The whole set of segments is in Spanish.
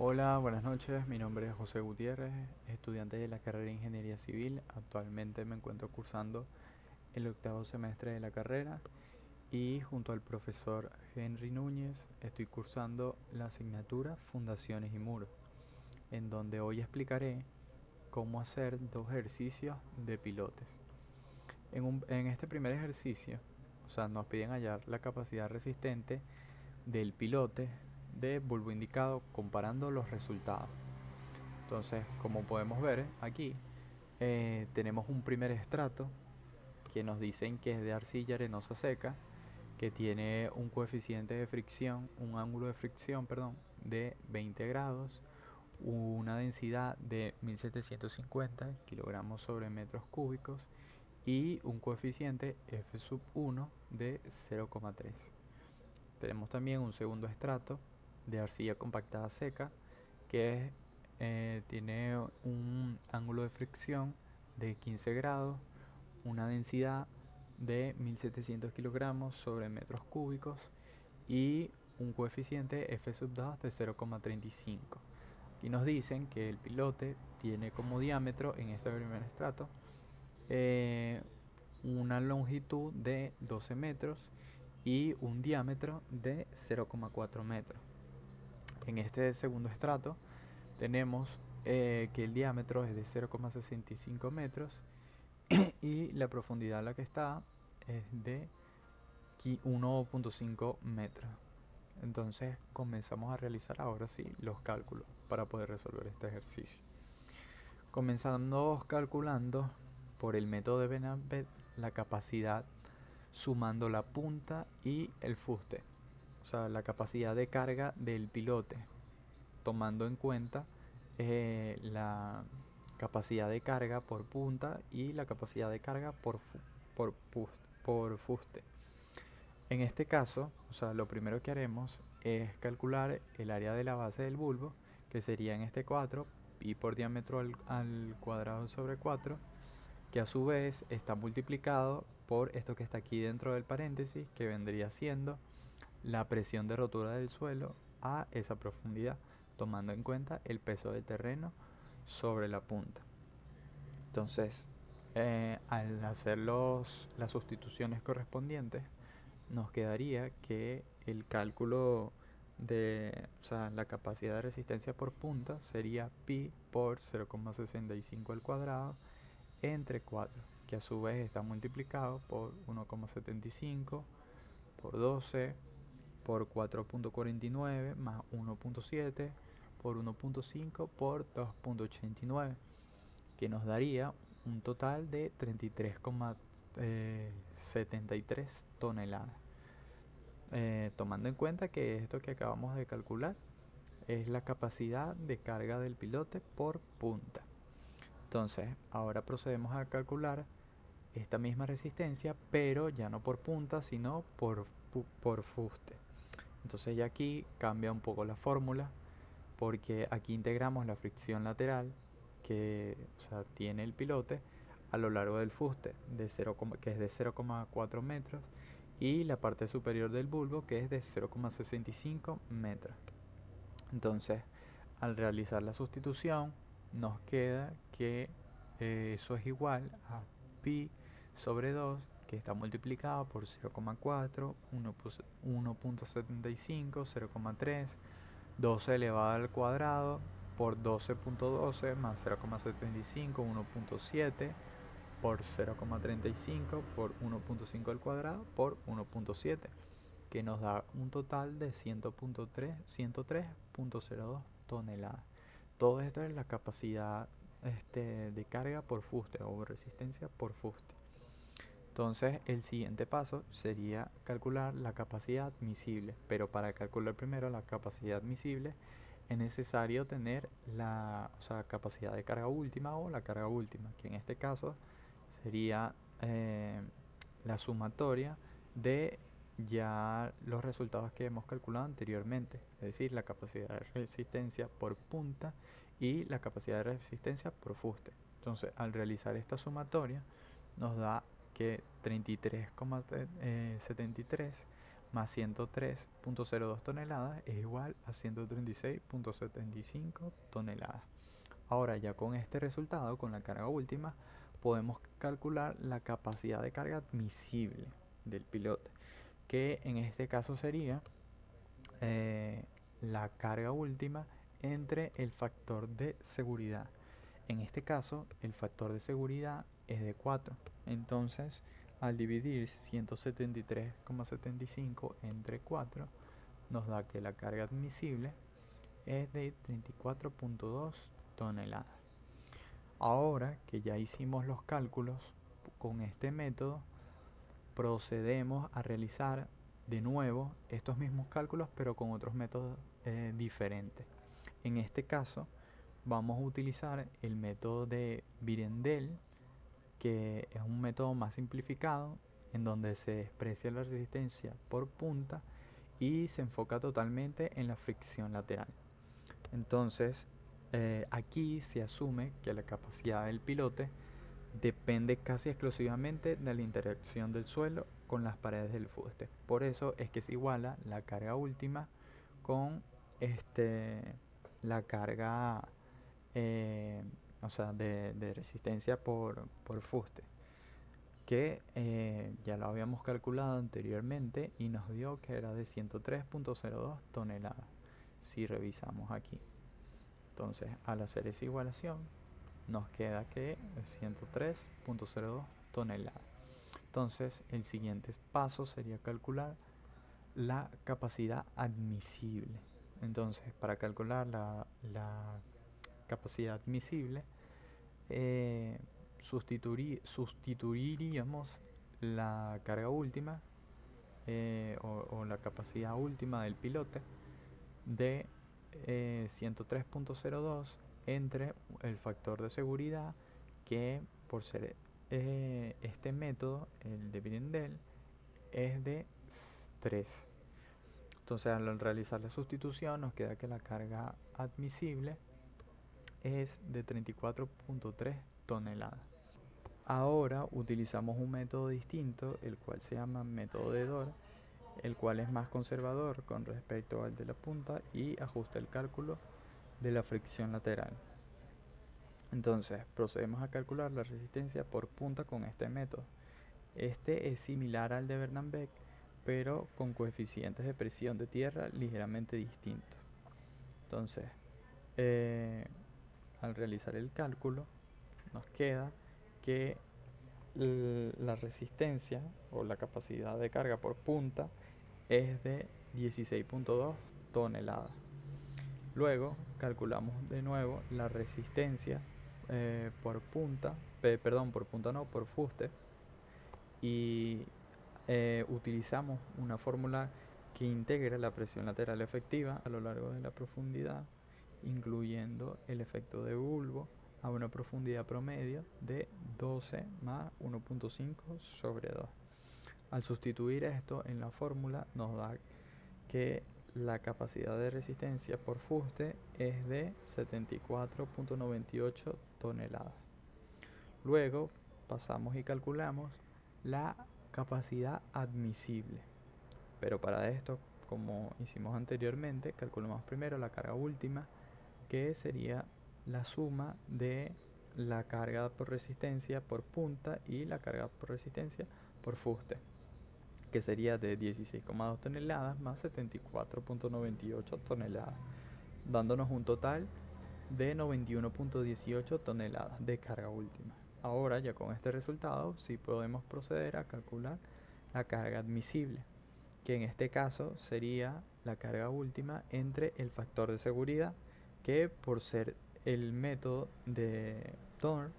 Hola, buenas noches. Mi nombre es José Gutiérrez, estudiante de la carrera de Ingeniería Civil. Actualmente me encuentro cursando el octavo semestre de la carrera y junto al profesor Henry Núñez estoy cursando la asignatura Fundaciones y Muros, en donde hoy explicaré cómo hacer dos ejercicios de pilotes. En este primer ejercicio, nos piden hallar la capacidad resistente del pilote de bulbo indicado comparando los resultados. Entonces, como podemos ver aquí, tenemos un primer estrato que nos dicen que es de arcilla arenosa seca, que tiene un coeficiente de fricción, un ángulo de fricción, perdón, de 20 grados, una densidad de 1750 kilogramos sobre metros cúbicos y un coeficiente F sub 1 de 0,3. Tenemos también un segundo estrato de arcilla compactada seca que tiene un ángulo de fricción de 15 grados, una densidad de 1700 kilogramos sobre metros cúbicos y un coeficiente F sub 2 de 0,35. Aquí nos dicen que el pilote tiene como diámetro en este primer estrato eh, una longitud de 12 metros y un diámetro de 0,4 metros. En este segundo estrato tenemos que el diámetro es de 0,65 metros y la profundidad a la que está es de 1,5 metros. Entonces comenzamos a realizar ahora sí los cálculos para poder resolver este ejercicio. Comenzando calculando por el método de Benavent la capacidad sumando la punta y el fuste, o sea, la capacidad de carga del pilote, tomando en cuenta la capacidad de carga por punta y la capacidad de carga por, por fuste. En este caso, lo primero que haremos es calcular el área de la base del bulbo, que sería en este 4, pi por diámetro al cuadrado sobre 4, que a su vez está multiplicado por esto que está aquí dentro del paréntesis, que vendría siendo la presión de rotura del suelo a esa profundidad, tomando en cuenta el peso del terreno sobre la punta. Entonces, al hacer las sustituciones correspondientes, nos quedaría que el cálculo de la capacidad de resistencia por punta sería pi por 0,65 al cuadrado entre 4, que a su vez está multiplicado por 1,75 por 12 por 4,49 más 1,7 por 1,5 por 2,89, que nos daría un total de 33,73 toneladas. Tomando en cuenta que esto que acabamos de calcular es la capacidad de carga del pilote por punta. Entonces, ahora procedemos a calcular esta misma resistencia, pero ya no por punta, sino por fuste. Entonces ya aquí cambia un poco la fórmula, porque aquí integramos la fricción lateral que tiene el pilote a lo largo del fuste, que es de 0,4 metros, y la parte superior del bulbo, que es de 0,65 metros. Entonces, al realizar la sustitución, nos queda que eso es igual a pi sobre 2, que está multiplicado por 0,4, 1,75, 0,3, 12 elevado al cuadrado por 12,12 más 0,75, 1,7 por 0,35 por 1,5 al cuadrado por 1,7, que nos da un total de 103,02 toneladas. Todo esto es la capacidad de carga por fuste o resistencia por fuste. Entonces el siguiente paso sería calcular la capacidad admisible, pero para calcular primero la capacidad admisible es necesario tener la capacidad de carga última o la carga última, que en este caso sería la sumatoria de ya los resultados que hemos calculado anteriormente, es decir, la capacidad de resistencia por punta y la capacidad de resistencia por fuste. Entonces, al realizar esta sumatoria, nos da que 33,73 más 103.02 toneladas es igual a 136.75 toneladas. Ahora ya con este resultado, con la carga última, podemos calcular la capacidad de carga admisible del pilote, que en este caso sería la carga última entre el factor de seguridad. En este caso, el factor de seguridad es de 4. Entonces, al dividir 173,75 entre 4, nos da que la carga admisible es de 34.2 toneladas. Ahora que ya hicimos los cálculos con este método, procedemos a realizar de nuevo estos mismos cálculos, pero con otros métodos diferentes. En este caso, vamos a utilizar el método de Birendell, que es un método más simplificado, en donde se desprecia la resistencia por punta y se enfoca totalmente en la fricción lateral. Entonces, aquí se asume que la capacidad del pilote depende casi exclusivamente de la interacción del suelo con las paredes del fuste. Por eso es que se iguala la carga última con la carga de resistencia por fuste, que ya lo habíamos calculado anteriormente y nos dio que era de 103.02 toneladas si revisamos aquí. Entonces, al hacer esa igualación, nos queda que es 103.02 toneladas. Entonces, el siguiente paso sería calcular la capacidad admisible. Entonces, para calcular la capacidad admisible, sustituiríamos la carga última o la capacidad última del pilote de 103.02 entre el factor de seguridad, que por ser este método, el de Birendell, es de 3. Entonces, al realizar la sustitución, nos queda que la carga admisible es de 34.3 toneladas. Ahora utilizamos un método distinto, el cual se llama método de Dor, el cual es más conservador con respecto al de la punta y ajusta el cálculo de la fricción lateral. Entonces, procedemos a calcular la resistencia por punta con este método. Este es similar al de Bernambek, pero con coeficientes de presión de tierra ligeramente distintos. Entonces, al realizar el cálculo, nos queda que la resistencia o la capacidad de carga por punta es de 16.2 toneladas. Luego calculamos de nuevo la resistencia por fuste, y utilizamos una fórmula que integra la presión lateral efectiva a lo largo de la profundidad, incluyendo el efecto de bulbo a una profundidad promedio de 12 más 1.5 sobre 2. Al sustituir esto en la fórmula, nos da que la capacidad de resistencia por fuste es de 74.98 toneladas. Luego pasamos y calculamos la capacidad admisible. Pero para esto, como hicimos anteriormente, calculamos primero la carga última, que sería la suma de la carga por resistencia por punta y la carga por resistencia por fuste, que sería de 16,2 toneladas más 74.98 toneladas, dándonos un total de 91.18 toneladas de carga última. Ahora, ya con este resultado, sí podemos proceder a calcular la carga admisible, que en este caso sería la carga última entre el factor de seguridad, que por ser el método de Thorne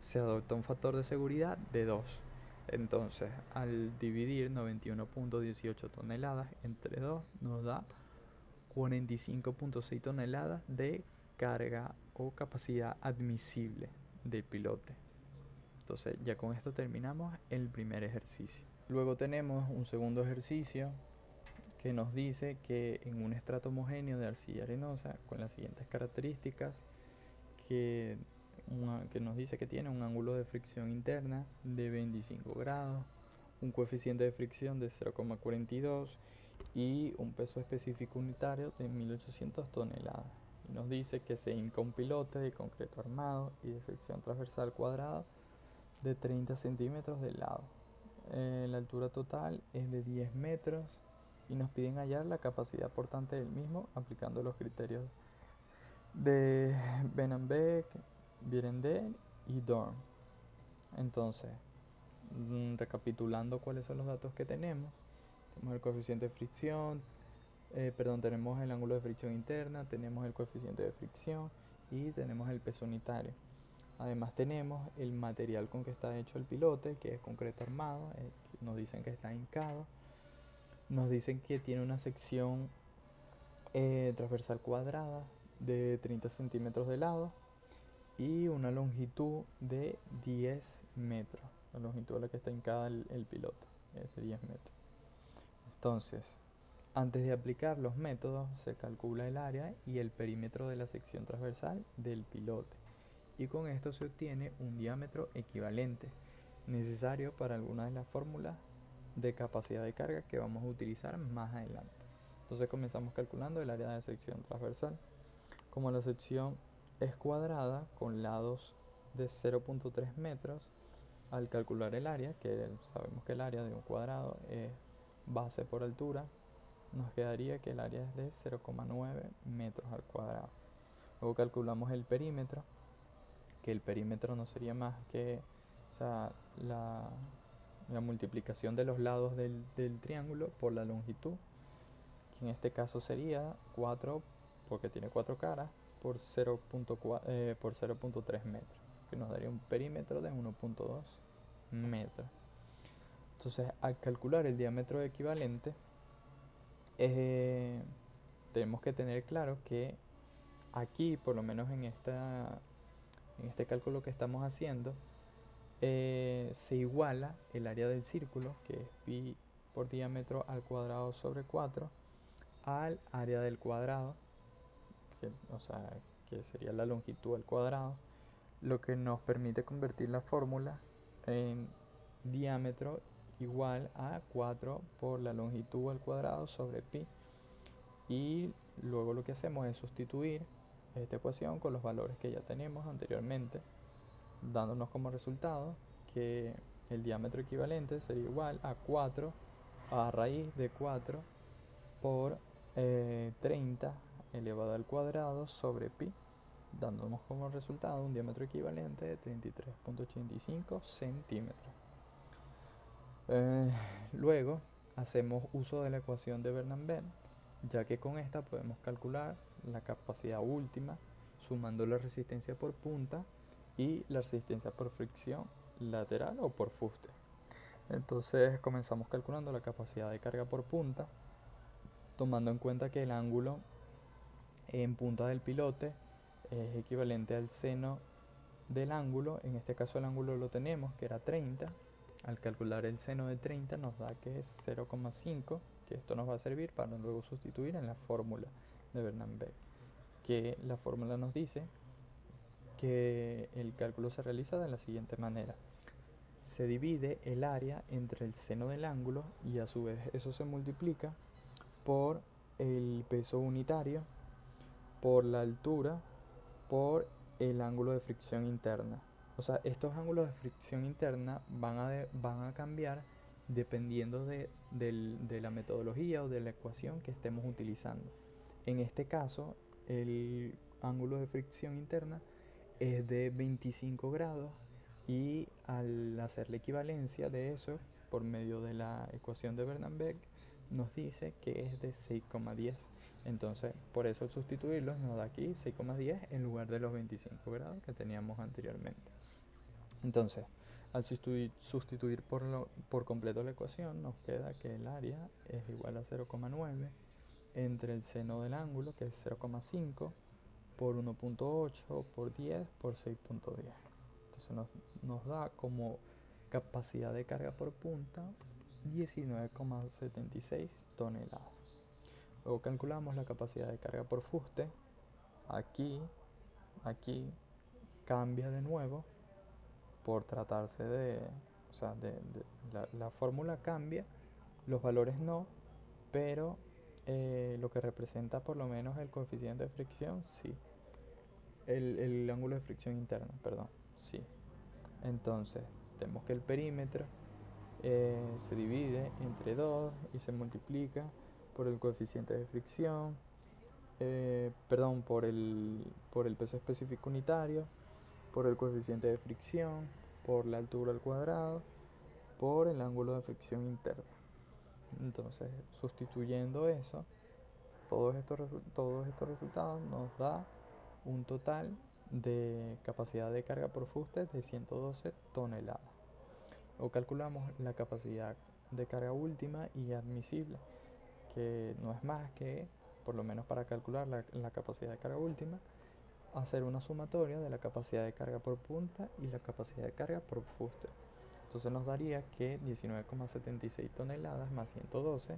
se adopta un factor de seguridad de 2. Entonces, al dividir 91.18 toneladas entre 2, nos da 45.6 toneladas de carga o capacidad admisible del pilote. Entonces, ya con esto terminamos el primer ejercicio. Luego tenemos un segundo ejercicio que nos dice que en un estrato homogéneo de arcilla arenosa con las siguientes características, que nos dice que tiene un ángulo de fricción interna de 25 grados, un coeficiente de fricción de 0,42 y un peso específico unitario de 1800 toneladas. Y nos dice que se hinca un pilote de concreto armado y de sección transversal cuadrada de 30 centímetros de lado. La altura total es de 10 metros y nos piden hallar la capacidad portante del mismo aplicando los criterios de Benambeck, Bierendeel y Dorn. Entonces, recapitulando cuáles son los datos que tenemos el coeficiente de fricción, tenemos el ángulo de fricción interna, tenemos el coeficiente de fricción y tenemos el peso unitario. Además tenemos el material con que está hecho el pilote, que es concreto armado, nos dicen que está hincado, nos dicen que tiene una sección transversal cuadrada de 30 centímetros de lado y una longitud de 10 metros. La longitud a la que está hincada el piloto es de 10 metros. Entonces, antes de aplicar los métodos, se calcula el área y el perímetro de la sección transversal del pilote. Y con esto se obtiene un diámetro equivalente, necesario para algunas de las fórmulas de capacidad de carga que vamos a utilizar más adelante. Entonces comenzamos calculando el área de sección transversal. Como la sección es cuadrada con lados de 0.3 metros, al calcular el área, que sabemos que el área de un cuadrado es base por altura, nos quedaría que el área es de 0,9 metros al cuadrado. Luego calculamos el perímetro, que el perímetro no sería más que la multiplicación de los lados del triángulo por la longitud, que en este caso sería 4, porque tiene 4 caras, por 0.3 metros, que nos daría un perímetro de 1.2 metros. Entonces, al calcular el diámetro equivalente, tenemos que tener claro que aquí, por lo menos en este cálculo que estamos haciendo, se iguala el área del círculo, que es pi por diámetro al cuadrado sobre 4, al área del cuadrado, que sería la longitud al cuadrado, lo que nos permite convertir la fórmula en diámetro igual a 4 por la longitud al cuadrado sobre pi. Y luego lo que hacemos es sustituir esta ecuación con los valores que ya tenemos anteriormente, dándonos como resultado que el diámetro equivalente sería igual a 4 a raíz de 4 por 30 elevado al cuadrado sobre pi, dándonos como resultado un diámetro equivalente de 33.85 centímetros. Luego hacemos uso de la ecuación de Bernard-Benn, ya que con esta podemos calcular la capacidad última sumando la resistencia por punta y la resistencia por fricción lateral o por fuste. Entonces comenzamos calculando la capacidad de carga por punta, tomando en cuenta que el ángulo en punta del pilote es equivalente al seno del ángulo. En este caso el ángulo lo tenemos, que era 30. Al calcular el seno de 30 nos da que es 0,5, que esto nos va a servir para luego sustituir en la fórmula de Bernard-Benn, que la fórmula nos dice que el cálculo se realiza de la siguiente manera. Se divide el área entre el seno del ángulo y a su vez eso se multiplica por el peso unitario, por la altura, por el ángulo de fricción interna. O sea, estos ángulos de fricción interna van a cambiar dependiendo de la metodología o de la ecuación que estemos utilizando. En este caso, el ángulo de fricción interna es de 25 grados y al hacer la equivalencia de eso por medio de la ecuación de Bernard-Benn nos dice que es de 6,10. Entonces, por eso al sustituirlos nos da aquí 6,10 en lugar de los 25 grados que teníamos anteriormente. Entonces, al sustituir por completo la ecuación, nos queda que el área es igual a 0,9 entre el seno del ángulo, que es 0,5, por 1.8 por 10 por 6.10. Entonces nos da como capacidad de carga por punta 19,76 toneladas. Luego calculamos la capacidad de carga por fuste. Aquí cambia de nuevo por tratarse de O sea, la fórmula cambia, los valores no, pero lo que representa por lo menos el coeficiente de fricción, sí. El ángulo de fricción interno, perdón, sí. Entonces, tenemos que el perímetro se divide entre 2 y se multiplica por el coeficiente de fricción, perdón, por el peso específico unitario, por el coeficiente de fricción, por la altura al cuadrado, por el ángulo de fricción interno. Entonces, sustituyendo eso, todos estos resultados nos da un total de capacidad de carga por fuste de 112 toneladas. O calculamos la capacidad de carga última y admisible, que no es más que, por lo menos para calcular la capacidad de carga última, hacer una sumatoria de la capacidad de carga por punta y la capacidad de carga por fuste. Entonces nos daría que 19,76 toneladas más 112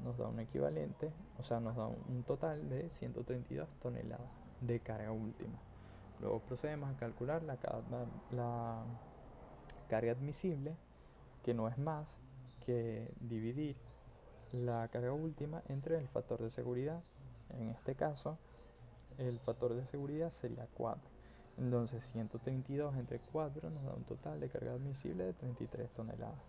nos da un equivalente, o sea, nos da un total de 132 toneladas de carga última. Luego procedemos a calcular la carga admisible, que no es más que dividir la carga última entre el factor de seguridad. En este caso, el factor de seguridad sería 4. Entonces 132 entre 4 nos da un total de carga admisible de 33 toneladas.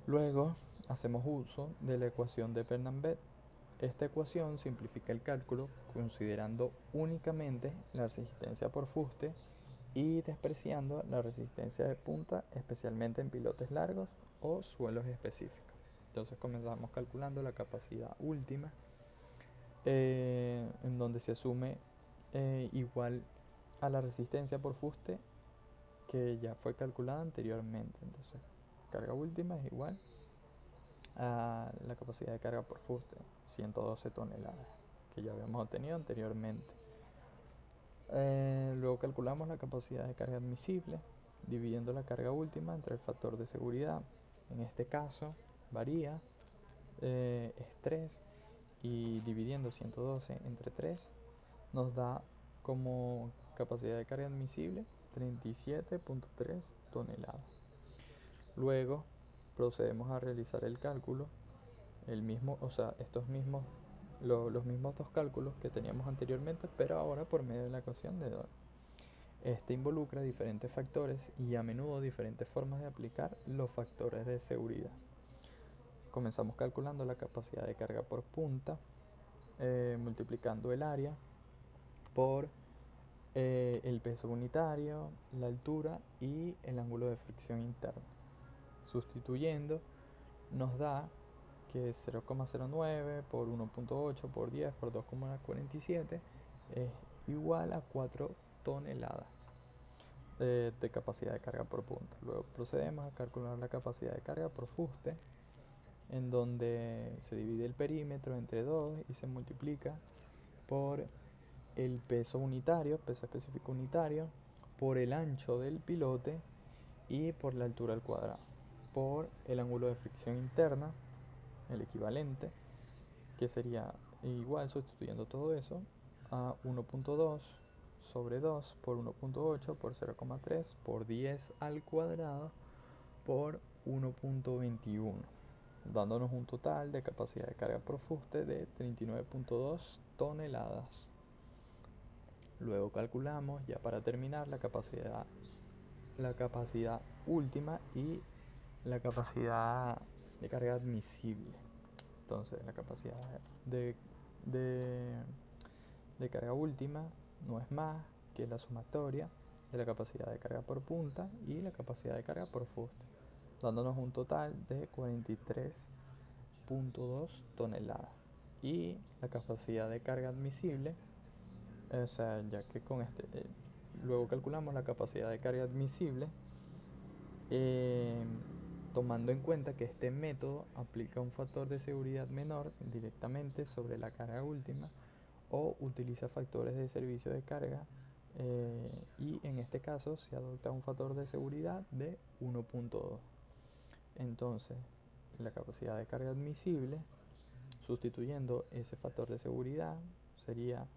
Luego hacemos uso de la ecuación de Pernambet. Esta ecuación simplifica el cálculo considerando únicamente la resistencia por fuste y despreciando la resistencia de punta, especialmente en pilotes largos o suelos específicos. Entonces comenzamos calculando la capacidad última, en donde se asume igual a la resistencia por fuste que ya fue calculada anteriormente. Entonces, carga última es igual a la capacidad de carga por fuste, 112 toneladas, que ya habíamos obtenido anteriormente. Luego calculamos la capacidad de carga admisible, dividiendo la carga última entre el factor de seguridad. En este caso varía, es 3, y dividiendo 112 entre 3 nos da como capacidad de carga admisible 37.3 toneladas. Luego procedemos a realizar el cálculo, o sea, los mismos dos cálculos que teníamos anteriormente, pero ahora por medio de la ecuación de Dor. Este involucra diferentes factores y a menudo diferentes formas de aplicar los factores de seguridad. Comenzamos calculando la capacidad de carga por punta, multiplicando el área por el peso unitario, la altura y el ángulo de fricción interno. Sustituyendo nos da que 0,09 por 1,8 por 10 por 2,47 es igual a 4 toneladas de capacidad de carga por punta. Luego procedemos a calcular la capacidad de carga por fuste, en donde se divide el perímetro entre 2 y se multiplica por el peso unitario, peso específico unitario, por el ancho del pilote y por la altura al cuadrado, por el ángulo de fricción interna, el equivalente, que sería igual, sustituyendo todo eso, a 1.2 sobre 2 por 1.8 por 0,3 por 10 al cuadrado por 1.21, dándonos un total de capacidad de carga por fuste de 39.2 toneladas. Luego calculamos, ya para terminar, la capacidad última y la capacidad de carga admisible. Entonces, la capacidad de carga última no es más que la sumatoria de la capacidad de carga por punta y la capacidad de carga por fuste, dándonos un total de 43.2 toneladas. Y la capacidad de carga admisible, o sea, ya que con luego calculamos la capacidad de carga admisible, tomando en cuenta que este método aplica un factor de seguridad menor directamente sobre la carga última o utiliza factores de servicio de carga, y en este caso se adopta un factor de seguridad de 1.2. Entonces, la capacidad de carga admisible, sustituyendo ese factor de seguridad, sería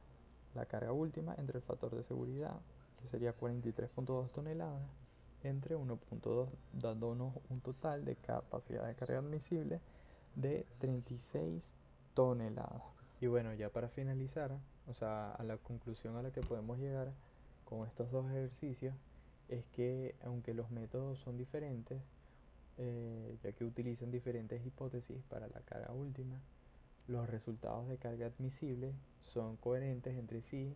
la carga última entre el factor de seguridad, que sería 43.2 toneladas, entre 1.2, dándonos un total de capacidad de carga admisible de 36 toneladas. Y bueno, ya para finalizar, o sea, a la conclusión a la que podemos llegar con estos dos ejercicios es que aunque los métodos son diferentes, ya que utilizan diferentes hipótesis para la carga última, los resultados de carga admisible son coherentes entre sí.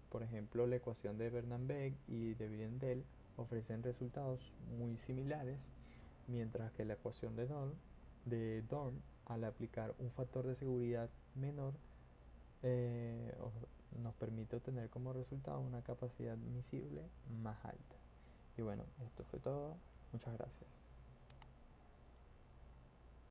Por ejemplo, la ecuación de Bernard-Beck y de Videndell ofrecen resultados muy similares, mientras que la ecuación de Dorn, al aplicar un factor de seguridad menor, nos permite obtener como resultado una capacidad admisible más alta. Y bueno, esto fue todo. Muchas gracias.